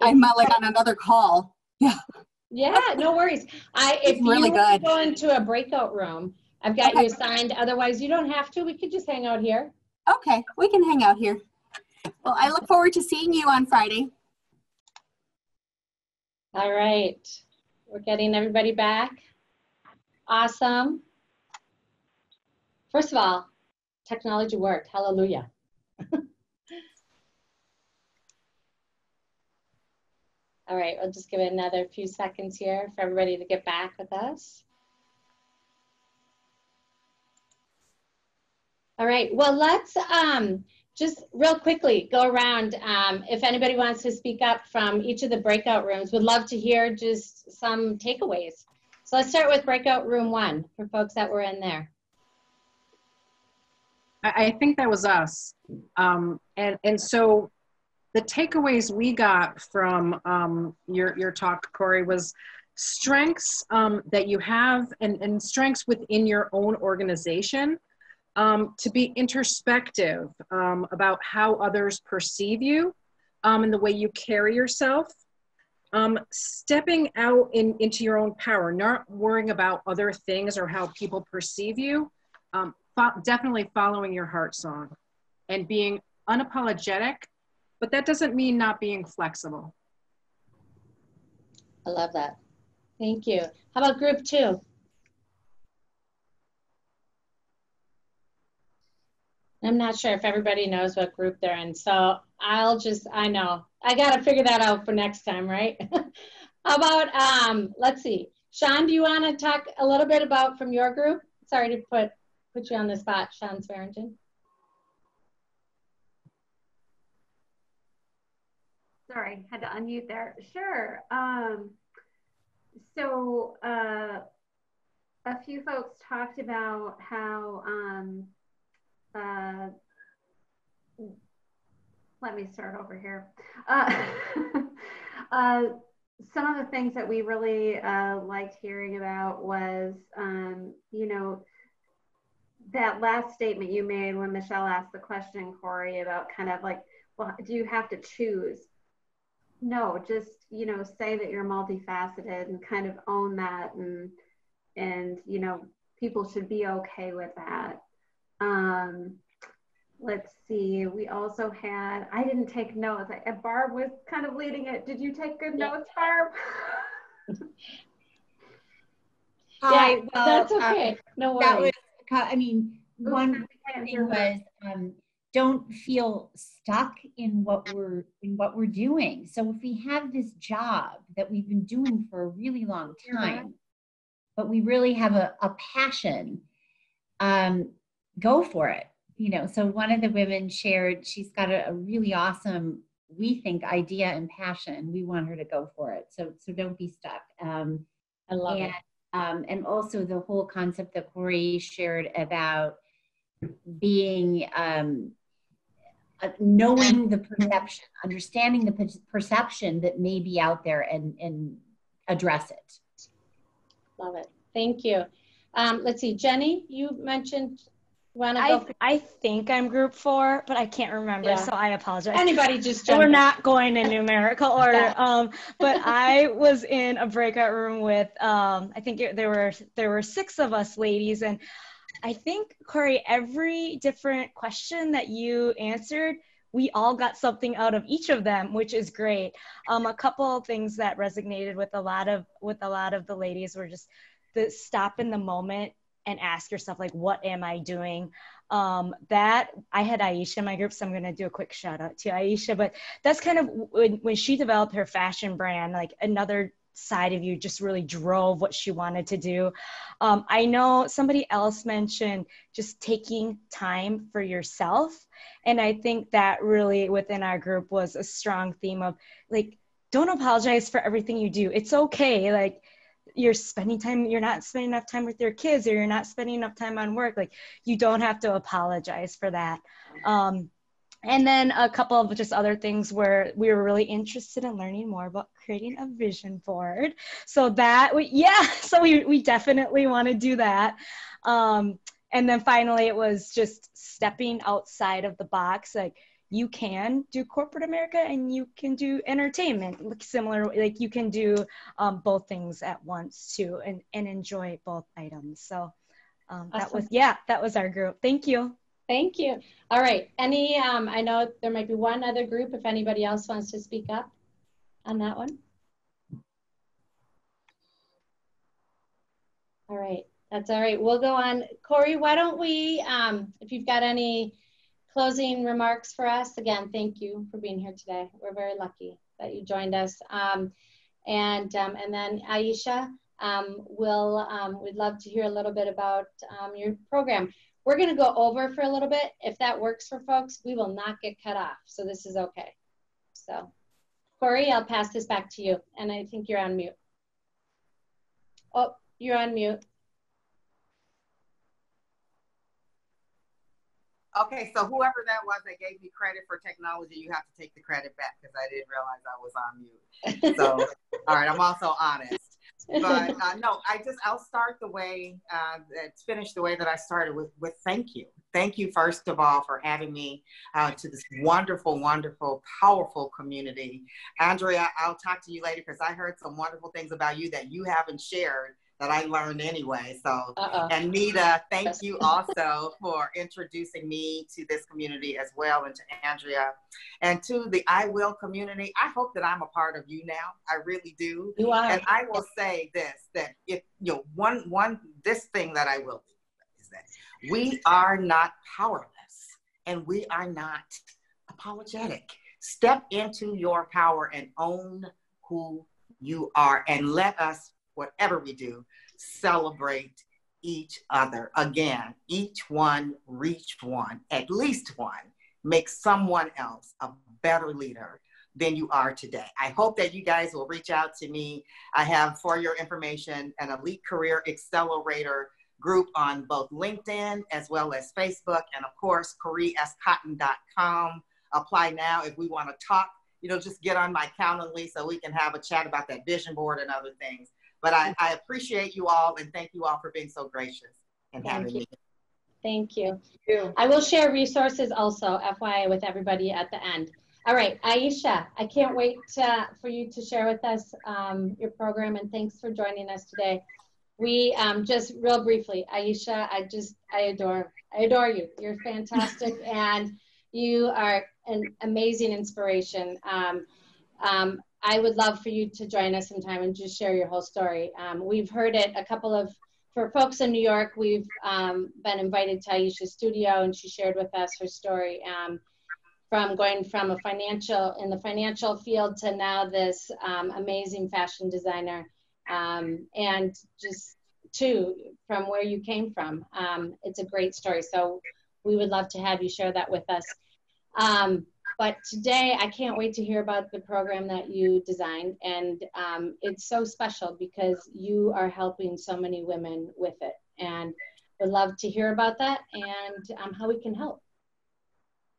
I'm like on another call. Yeah. Yeah, no worries. If you really want to good. go into a breakout room, I've got you assigned. Otherwise, you don't have to. We could just hang out here. Okay, we can hang out here. Well, I look forward to seeing you on Friday. All right. We're getting everybody back. Awesome. First of all, technology worked. Hallelujah. All right, we'll just give it another few seconds here for everybody to get back with us. All right, well, let's just real quickly go around. If anybody wants to speak up from each of the breakout rooms, would love to hear just some takeaways. So let's start with breakout room 1 for folks that were in there. I think that was us. And so the takeaways we got from your talk, Corey, was strengths that you have and strengths within your own organization, to be introspective about how others perceive you and the way you carry yourself, stepping out into your own power, not worrying about other things or how people perceive you, definitely following your heart song and being unapologetic. But that doesn't mean not being flexible. I love that. Thank you. How about group 2? I'm not sure if everybody knows what group they're in, so I know. I got to figure that out for next time, right? How about, let's see. Sean, do you want to talk a little bit about from your group? Sorry to put you on the spot, Sean Swearingen. Sorry, had to unmute there. Sure. So a few folks talked about how, let me start over here. Some of the things that we really liked hearing about was, you know, that last statement you made when Michelle asked the question, Corey, about kind of like, well, do you have to choose? No, just, you know, say that you're multifaceted and kind of own that, and you know, people should be okay with that. let's see, we also had, I didn't take notes. Barb was kind of leading it. Did you take good notes, Barb? Yeah, well, that's okay. No that worries. was, I mean, one thing was don't feel stuck in what we're doing. So if we have this job that we've been doing for a really long time, but we really have a passion, go for it. You know, so one of the women shared, she's got a really awesome, we think, idea and passion. We want her to go for it. So don't be stuck. I love it. And also the whole concept that Corey shared about being, knowing the perception, understanding the perception that may be out there and address it. Love it. Thank you. Let's see, Jenny, you mentioned, I think I'm group 4, but I can't remember, so I apologize. Anybody just We're not going in numerical order. But I was in a breakout room with, I think there were 6 of us ladies, and I think, Corey, every different question that you answered, we all got something out of each of them, which is great. A couple of things that resonated with a lot of the ladies were just the stop in the moment and ask yourself, like, what am I doing? That I had Aisha in my group, so I'm going to do a quick shout out to Aisha, but that's kind of when she developed her fashion brand, like another side of you just really drove what she wanted to do. I know somebody else mentioned just taking time for yourself. And I think that really within our group was a strong theme of, like, don't apologize for everything you do. It's okay. Like, you're not spending enough time with your kids, or you're not spending enough time on work. Like, you don't have to apologize for that. And then a couple of just other things where we were really interested in learning more about creating a vision board. So we definitely want to do that. And then finally, it was just stepping outside of the box. Like, you can do corporate America and you can do entertainment, like similar, like you can do both things at once too, and enjoy both items. So Awesome. that was our group. Thank you. Thank you. All right. I know there might be one other group if anybody else wants to speak up on that one. All right. That's all right. We'll go on. Corey, why don't we, if you've got any closing remarks for us, again, thank you for being here today. We're very lucky that you joined us. And then Aisha, we'd love to hear a little bit about your program. We're going to go over for a little bit. If that works for folks, we will not get cut off. So this is okay. So Corey, I'll pass this back to you. And I think you're on mute. Oh, you're on mute. Okay, so whoever that was that gave me credit for technology, you have to take the credit back because I didn't realize I was on mute. So, all right, I'm also honest. But no, I'll start the way, finish the way that I started with thank you. Thank you, first of all, for having me to this wonderful, wonderful, powerful community. Andrea, I'll talk to you later because I heard some wonderful things about you that you haven't shared that I learned anyway. So, and Nita, thank you also for introducing me to this community as well, and to Andrea, and to the iWill community. I hope that I'm a part of you now. I really do. You are. And I will say this, that if this thing that I will do is that we are not powerless and we are not apologetic. Step into your power and own who you are, and let us, whatever we do, celebrate each other. Again, each one reach one, at least one, make someone else a better leader than you are today. I hope that you guys will reach out to me. I have, for your information, an Elite Career Accelerator group on both LinkedIn as well as Facebook, and of course, CorieSCotton.com. Apply now if we want to talk. Just get on my Calendly so we can have a chat about that vision board and other things. But I appreciate you all, and thank you all for being so gracious and having me. Thank you. I will share resources also, FYI, with everybody at the end. All right, Aisha, I can't wait for you to share with us your program, and thanks for joining us today. We just real briefly, Aisha, I adore you. You're fantastic, and you are an amazing inspiration. I would love for you to join us sometime and just share your whole story. We've heard it for folks in New York, we've been invited to Aisha's studio, and she shared with us her story from going from in the financial field to now this amazing fashion designer. And just from where you came from. It's a great story. So we would love to have you share that with us. But today, I can't wait to hear about the program that you designed. And it's so special because you are helping so many women with it. And would love to hear about that and how we can help.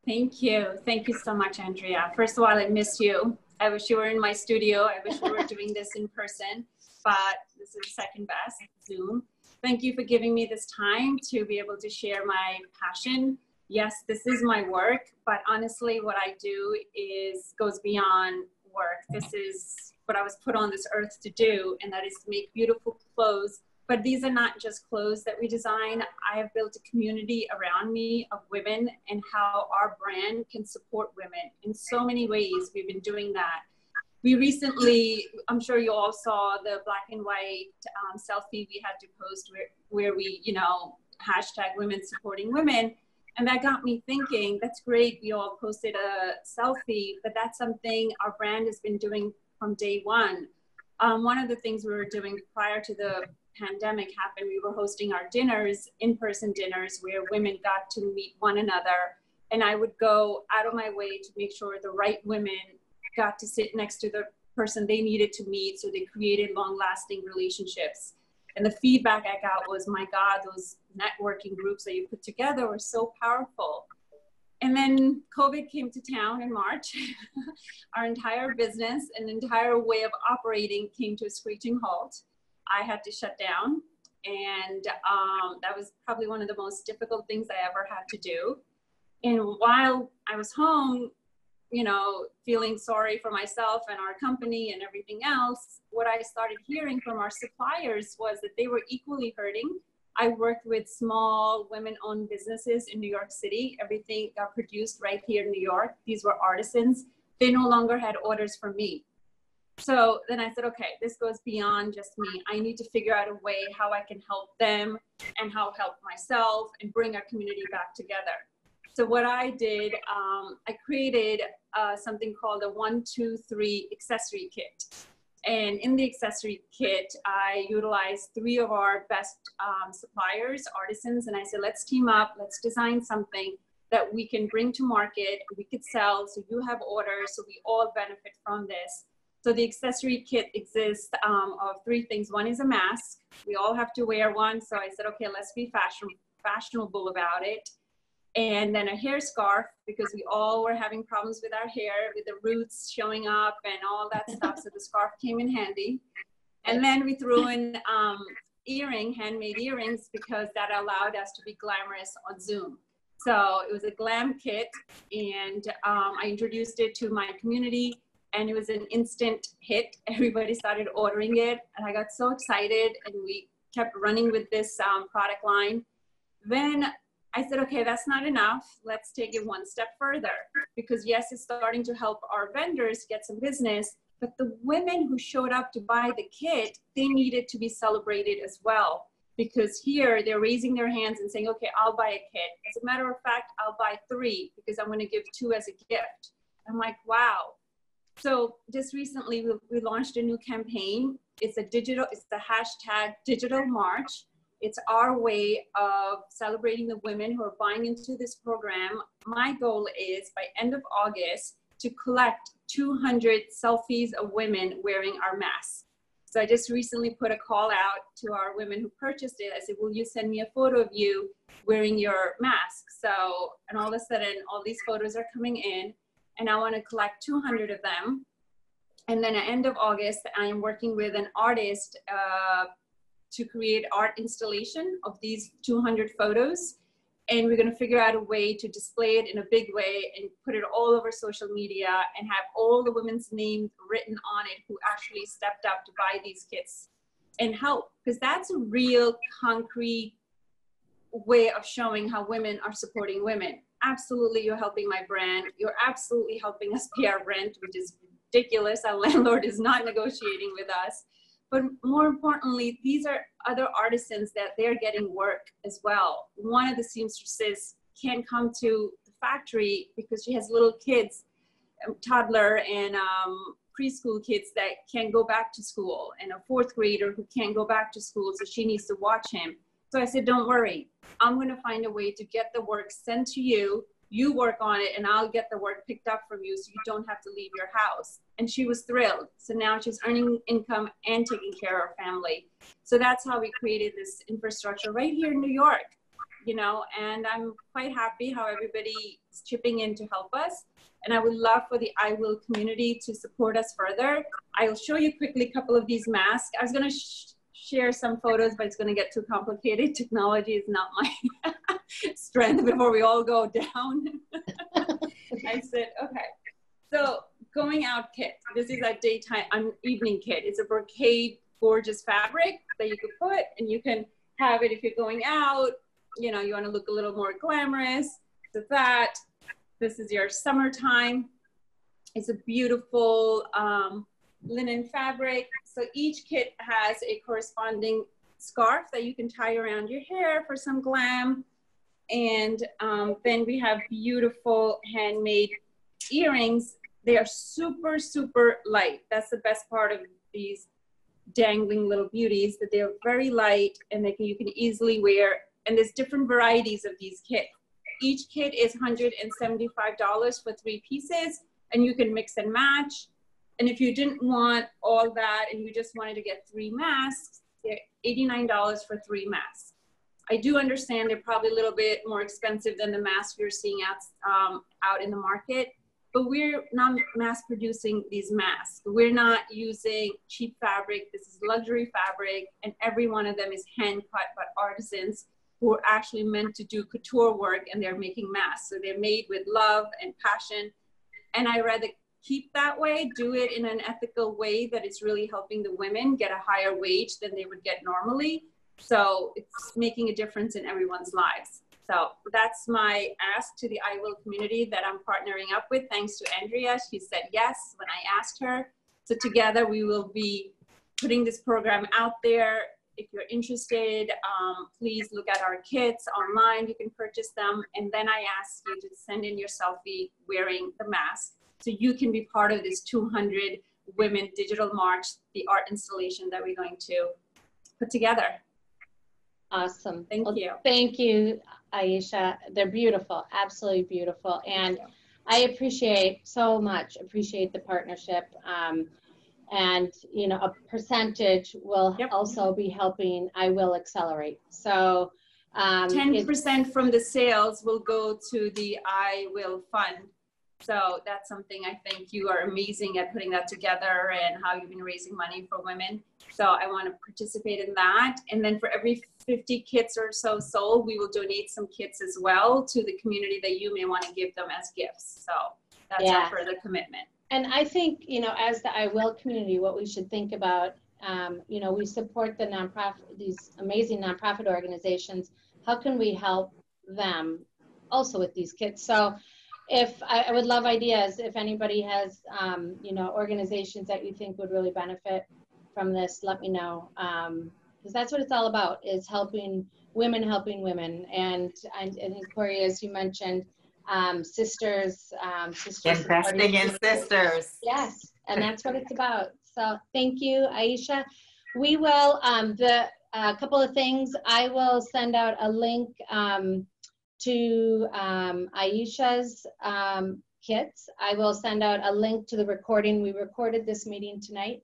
Thank you. Thank you so much, Andrea. First of all, I miss you. I wish you were in my studio. I wish we were doing this in person, but this is second best, Zoom. Thank you for giving me this time to be able to share my passion. Yes, this is my work, but honestly, what I do goes beyond work. This is what I was put on this earth to do, and that is to make beautiful clothes. But these are not just clothes that we design. I have built a community around me of women and how our brand can support women in so many ways. We've been doing that. We recently, I'm sure you all saw the black and white selfie we had to post where we, hashtag women supporting women. And that got me thinking, that's great. We all posted a selfie, but that's something our brand has been doing from day one. One of the things we were doing prior to the pandemic happened, we were hosting our dinners, in-person dinners, where women got to meet one another. And I would go out of my way to make sure the right women got to sit next to the person they needed to meet, so they created long-lasting relationships. And the feedback I got was, my God, those networking groups that you put together were so powerful. And then COVID came to town in March. Our entire business and entire way of operating came to a screeching halt. I had to shut down. And that was probably one of the most difficult things I ever had to do. And while I was home, feeling sorry for myself and our company and everything else, what I started hearing from our suppliers was that they were equally hurting. I worked with small women-owned businesses in New York City. Everything got produced right here in New York. These were artisans. They no longer had orders from me. So then I said, okay, this goes beyond just me. I need to figure out a way how I can help them and how help myself and bring our community back together. So what I did, I created something called a 1, 2, 3 accessory kit. And in the accessory kit, I utilized 3 of our best suppliers, artisans, and I said, let's team up, let's design something that we can bring to market, we could sell, so you have orders, so we all benefit from this. So the accessory kit exists of 3 things. One is a mask. We all have to wear one. So I said, okay, let's be fashionable about it. And then a hair scarf, because we all were having problems with our hair, with the roots showing up and all that stuff. So the scarf came in handy. And then we threw in handmade earrings, because that allowed us to be glamorous on Zoom. So it was a glam kit, and I introduced it to my community, and it was an instant hit. Everybody started ordering it, and I got so excited, and we kept running with this product line. Then I said, okay, that's not enough. Let's take it one step further, because yes, it's starting to help our vendors get some business, but the women who showed up to buy the kit, they needed to be celebrated as well, because here they're raising their hands and saying, okay, I'll buy a kit. As a matter of fact, I'll buy 3 because I'm going to give 2 as a gift. I'm like, wow. So just recently we launched a new campaign. It's the hashtag Digital March. It's our way of celebrating the women who are buying into this program. My goal is by end of August to collect 200 selfies of women wearing our masks. So I just recently put a call out to our women who purchased it. I said, will you send me a photo of you wearing your mask? So, and all of a sudden, all these photos are coming in, and I want to collect 200 of them. And then at end of August, I am working with an artist to create art installation of these 200 photos. And we're going to figure out a way to display it in a big way and put it all over social media and have all the women's names written on it who actually stepped up to buy these kits. and help, because that's a real concrete way of showing how women are supporting women. Absolutely, you're helping my brand. You're absolutely helping us pay our rent, which is ridiculous. Our landlord is not negotiating with us. But more importantly, these are other artisans that they're getting work as well. One of the seamstresses can't come to the factory because she has little kids, toddler and preschool kids that can't go back to school, and a fourth grader who can't go back to school, so she needs to watch him. So I said, don't worry, I'm gonna find a way to get the work sent to you, you work on it, and I'll get the work picked up from you so you don't have to leave your house. And she was thrilled. So now she's earning income and taking care of her family. So that's how we created this infrastructure right here in New York, you know, and I'm quite happy how everybody is chipping in to help us. And I would love for the iWill community to support us further. I'll show you quickly a couple of these masks. I was gonna share some photos, but it's gonna get too complicated. Technology is not my strength before we all go down. I said, okay. So going out kit, this is a daytime, evening kit. It's a brocade, gorgeous fabric that you could put, and you can have it if you're going out, you know, you wanna look a little more glamorous. So that, this is your summertime. It's a beautiful linen fabric. So each kit has a corresponding scarf that you can tie around your hair for some glam. And then we have beautiful handmade earrings. They are super, super light. That's the best part of these dangling little beauties, that they're very light and you can easily wear. And there's different varieties of these kits. Each kit is $175 for 3 pieces, and you can mix and match. And if you didn't want all that and you just wanted to get 3 masks, they're $89 for 3 masks. I do understand they're probably a little bit more expensive than the masks you're seeing out in the market, but we're not mass producing these masks. We're not using cheap fabric. This is luxury fabric, and every one of them is hand cut by artisans who are actually meant to do couture work, and they're making masks. So they're made with love and passion. And I rather keep that way, do it in an ethical way that is really helping the women get a higher wage than they would get normally. So it's making a difference in everyone's lives. So that's my ask to the iWill community that I'm partnering up with. Thanks to Andrea, she said yes when I asked her. So together we will be putting this program out there. If you're interested, please look at our kits online. You can purchase them. And then I ask you to send in your selfie wearing the mask so you can be part of this 200 Women Digital March, the art installation that we're going to put together. Awesome. Thank you. Thank you, Aisha. They're beautiful, absolutely beautiful. And I appreciate so much, appreciate the partnership. And, you know, a percentage will also be helping iWill accelerate. So 10% from the sales will go to the iWill fund. So that's something I think you are amazing at putting that together and how you've been raising money for women. So I want to participate in that. And then for every 50 kits or so sold, we will donate some kits as well to the community that you may want to give them as gifts. So that's our further commitment. And I think, you know, as the iWill community, what we should think about, you know, we support the nonprofit, these amazing nonprofit organizations. How can we help them also with these kits? So if I would love ideas, if anybody has, you know, organizations that you think would really benefit from this, let me know. Because that's what it's all about, is helping women. And Corey, as you mentioned, sisters. Investing in sisters. Yes, and that's what it's about. So thank you, Aisha. We will, a couple of things, I will send out a link to Aisha's kits. I will send out a link to the recording. We recorded this meeting tonight.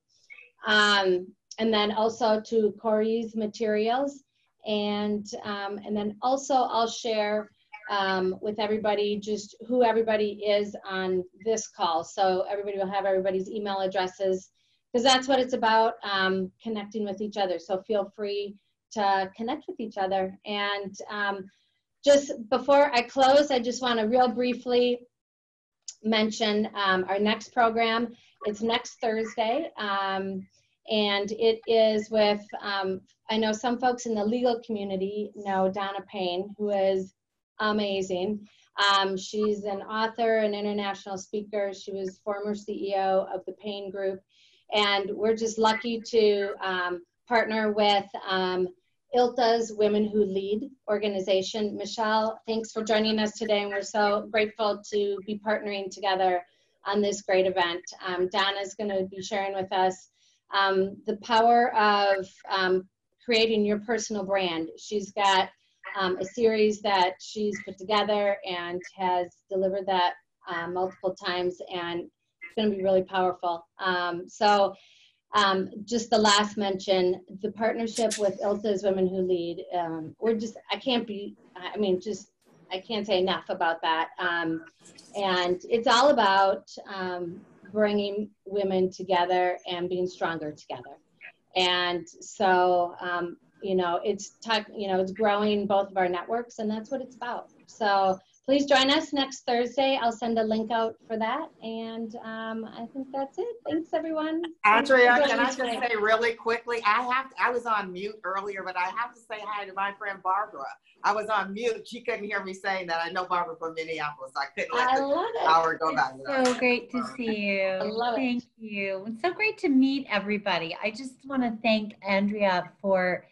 And then also to Corey's materials. And then also I'll share with everybody just who everybody is on this call. So everybody will have everybody's email addresses, because that's what it's about, connecting with each other. So feel free to connect with each other. And just before I close, I just want to real briefly mention our next program. It's next Thursday. And it is with, I know some folks in the legal community know Donna Payne, who is amazing. She's an author, an international speaker. She was former CEO of the Payne Group. And we're just lucky to partner with ILTA's Women Who Lead organization. Michelle, thanks for joining us today, and we're so grateful to be partnering together on this great event. Donna's going to be sharing with us the power of creating your personal brand. She's got a series that she's put together and has delivered that multiple times, and it's going to be really powerful. Just the last mention, the partnership with ILTA's Women Who Lead, I can't say enough about that. And it's all about bringing women together and being stronger together. And so, it's growing both of our networks, and that's what it's about. So please join us next Thursday. I'll send a link out for that. And I think that's it. Thanks, everyone. Andrea, can I just say really quickly, I was on mute earlier, but I have to say hi to my friend Barbara. I was on mute. She couldn't hear me saying that. I know Barbara from Minneapolis. I couldn't let the hour go by. So great to see you. I love Thank you. It's so great to meet everybody. I just want to thank Andrea for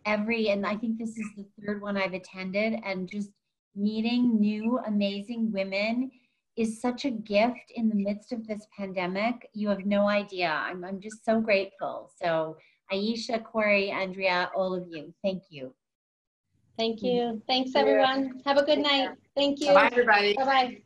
and I think this is the third one I've attended, and just meeting new amazing women is such a gift in the midst of this pandemic. You have no idea. I'm just so grateful. So Aisha, Corey, Andrea, all of you, thank you. Thank you. Thanks, everyone. Have a good night. Thank you. Bye, everybody. Bye-bye.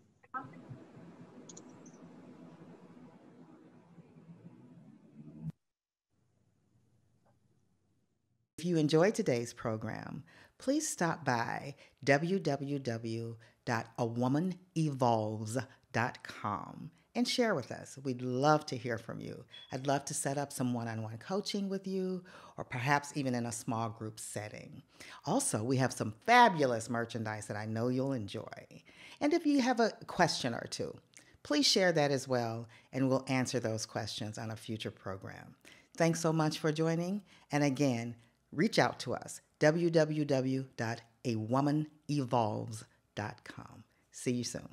If you enjoyed today's program, please stop by www.awomaninevolves.com and share with us. We'd love to hear from you. I'd love to set up some one-on-one coaching with you, or perhaps even in a small group setting. Also, we have some fabulous merchandise that I know you'll enjoy. And if you have a question or two, please share that as well, and we'll answer those questions on a future program. Thanks so much for joining. And again, reach out to us, www.awomaninevolves.com. See you soon.